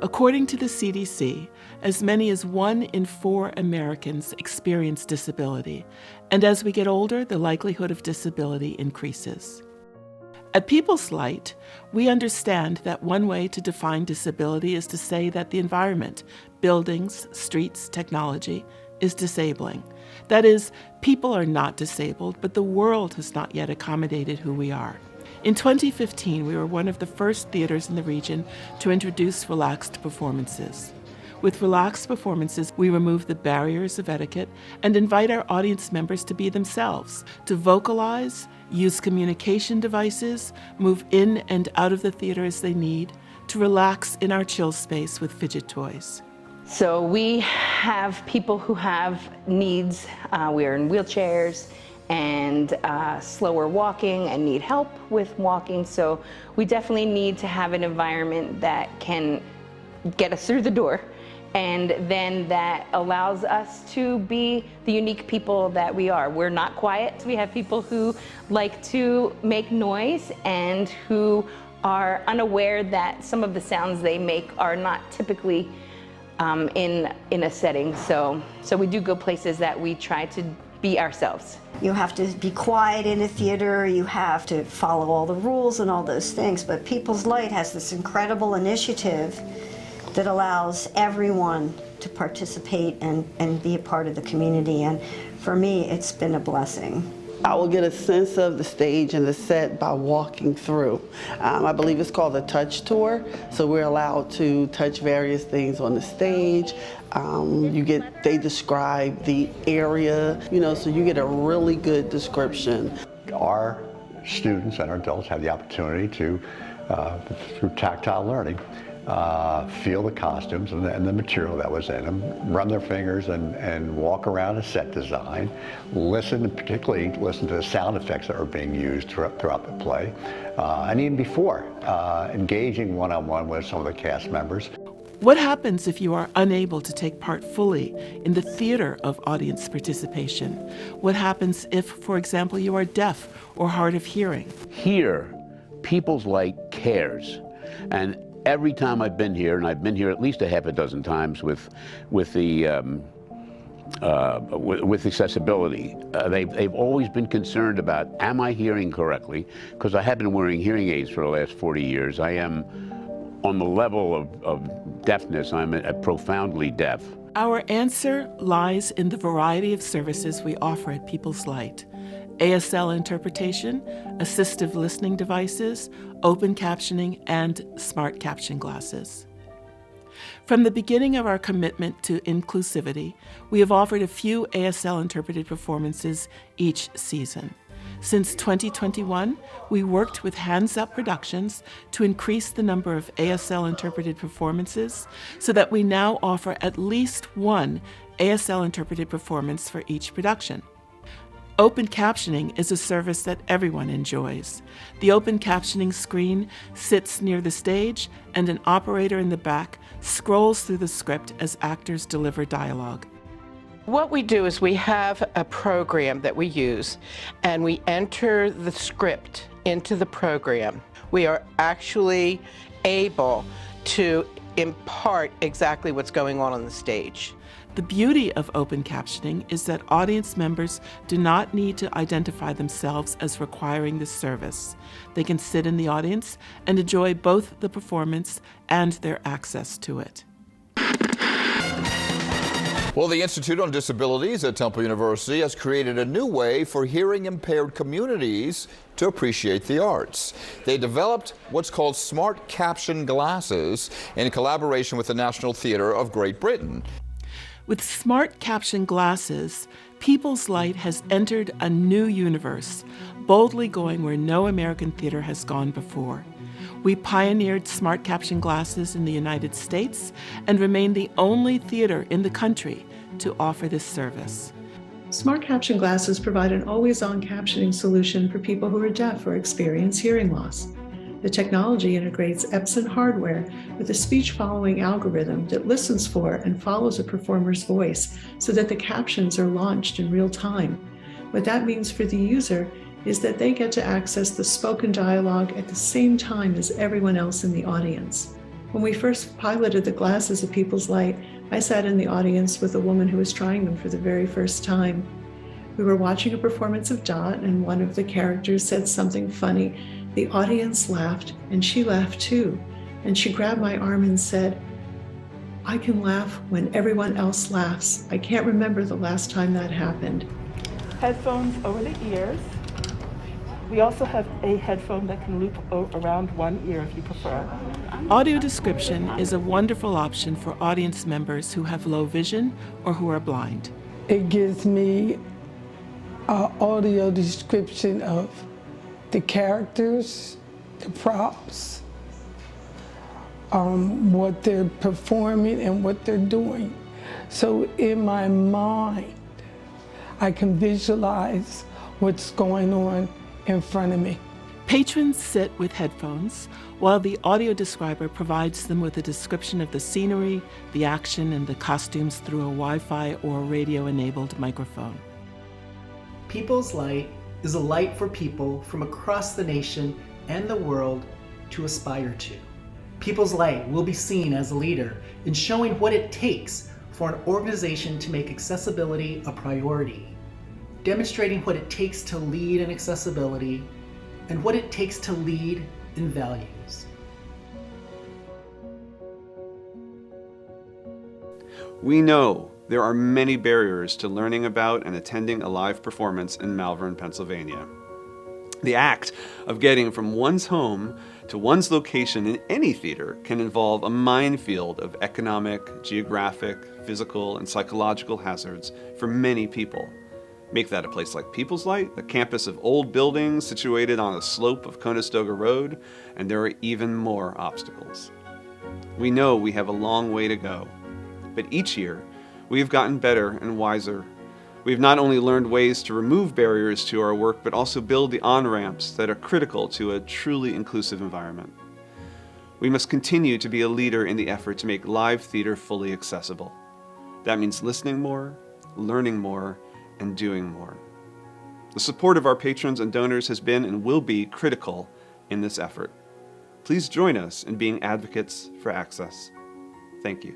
According to the CDC, as many as 1 in 4 Americans experience disability, and as we get older, the likelihood of disability increases. At People's Light, we understand that one way to define disability is to say that the environment, buildings, streets, technology, is disabling. That is, people are not disabled, but the world has not yet accommodated who we are. In 2015, we were one of the first theaters in the region to introduce relaxed performances. With relaxed performances, we remove the barriers of etiquette and invite our audience members to be themselves, to vocalize, use communication devices, move in and out of the theater as they need, to relax in our chill space with fidget toys. So we have people who have needs. We are in wheelchairs and slower walking and need help with walking. So we definitely need to have an environment that can get us through the door, and then that allows us to be the unique people that we are. We're not quiet. We have people who like to make noise and who are unaware that some of the sounds they make are not typically in a setting. So we do go places that we try to be ourselves. You have to be quiet in a theater, you have to follow all the rules and all those things, but People's Light has this incredible initiative that allows everyone to participate and be a part of the community, and for me it's been a blessing. I will get a sense of the stage and the set by walking through. I believe it's called a touch tour, so we're allowed to touch various things on the stage. They describe the area, so you get a really good description. Our students and our adults have the opportunity to, through tactile learning, feel the costumes and the material that was in them, run their fingers and walk around a set design, particularly listen to the sound effects that are being used throughout the play, and even before, engaging one-on-one with some of the cast members. What happens if you are unable to take part fully in the theater of audience participation? What happens if, for example, you are deaf or hard of hearing? Here, People's Light cares. And every time I've been here, and I've been here at least a half a dozen times with accessibility, they've always been concerned about, am I hearing correctly? Because I have been wearing hearing aids for the last 40 years. I am on the level of deafness, I'm profoundly deaf. Our answer lies in the variety of services we offer at People's Light. ASL interpretation, assistive listening devices, open captioning, and smart caption glasses. From the beginning of our commitment to inclusivity, we have offered a few ASL interpreted performances each season. Since 2021, we worked with Hands Up Productions to increase the number of ASL interpreted performances so that we now offer at least one ASL interpreted performance for each production. Open captioning is a service that everyone enjoys. The open captioning screen sits near the stage, and an operator in the back scrolls through the script as actors deliver dialogue. What we do is we have a program that we use, and we enter the script into the program. We are actually able to impart exactly what's going on the stage. The beauty of open captioning is that audience members do not need to identify themselves as requiring this service. They can sit in the audience and enjoy both the performance and their access to it. Well, the Institute on Disabilities at Temple University has created a new way for hearing-impaired communities to appreciate the arts. They developed what's called smart caption glasses in collaboration with the National Theatre of Great Britain. With smart caption glasses, People's Light has entered a new universe, boldly going where no American theater has gone before. We pioneered smart caption glasses in the United States and remain the only theater in the country to offer this service. Smart caption glasses provide an always-on captioning solution for people who are deaf or experience hearing loss. The technology integrates Epson hardware with a speech-following algorithm that listens for and follows a performer's voice so that the captions are launched in real time. What that means for the user is that they get to access the spoken dialogue at the same time as everyone else in the audience. When we first piloted the glasses of People's Light, I sat in the audience with a woman who was trying them for the very first time. We were watching a performance of Dot, and one of the characters said something funny. The audience laughed, and she laughed too. And she grabbed my arm and said, "I can laugh when everyone else laughs. I can't remember the last time that happened." Headphones over the ears. We also have a headphone that can loop around one ear if you prefer. Audio description is a wonderful option for audience members who have low vision or who are blind. It gives me an audio description of the characters, the props, what they're performing and what they're doing. So in my mind, I can visualize what's going on in front of me. Patrons sit with headphones while the audio describer provides them with a description of the scenery, the action, and the costumes through a Wi-Fi or radio-enabled microphone. People's Light is a light for people from across the nation and the world to aspire to. People's Light will be seen as a leader in showing what it takes for an organization to make accessibility a priority, demonstrating what it takes to lead in accessibility and what it takes to lead in values. We know there are many barriers to learning about and attending a live performance in Malvern, Pennsylvania. The act of getting from one's home to one's location in any theater can involve a minefield of economic, geographic, physical, and psychological hazards for many people. Make that a place like People's Light, a campus of old buildings situated on a slope of Conestoga Road, and there are even more obstacles. We know we have a long way to go, but each year we have gotten better and wiser. We've not only learned ways to remove barriers to our work, but also build the on-ramps that are critical to a truly inclusive environment. We must continue to be a leader in the effort to make live theater fully accessible. That means listening more, learning more, and doing more. The support of our patrons and donors has been and will be critical in this effort. Please join us in being advocates for access. Thank you.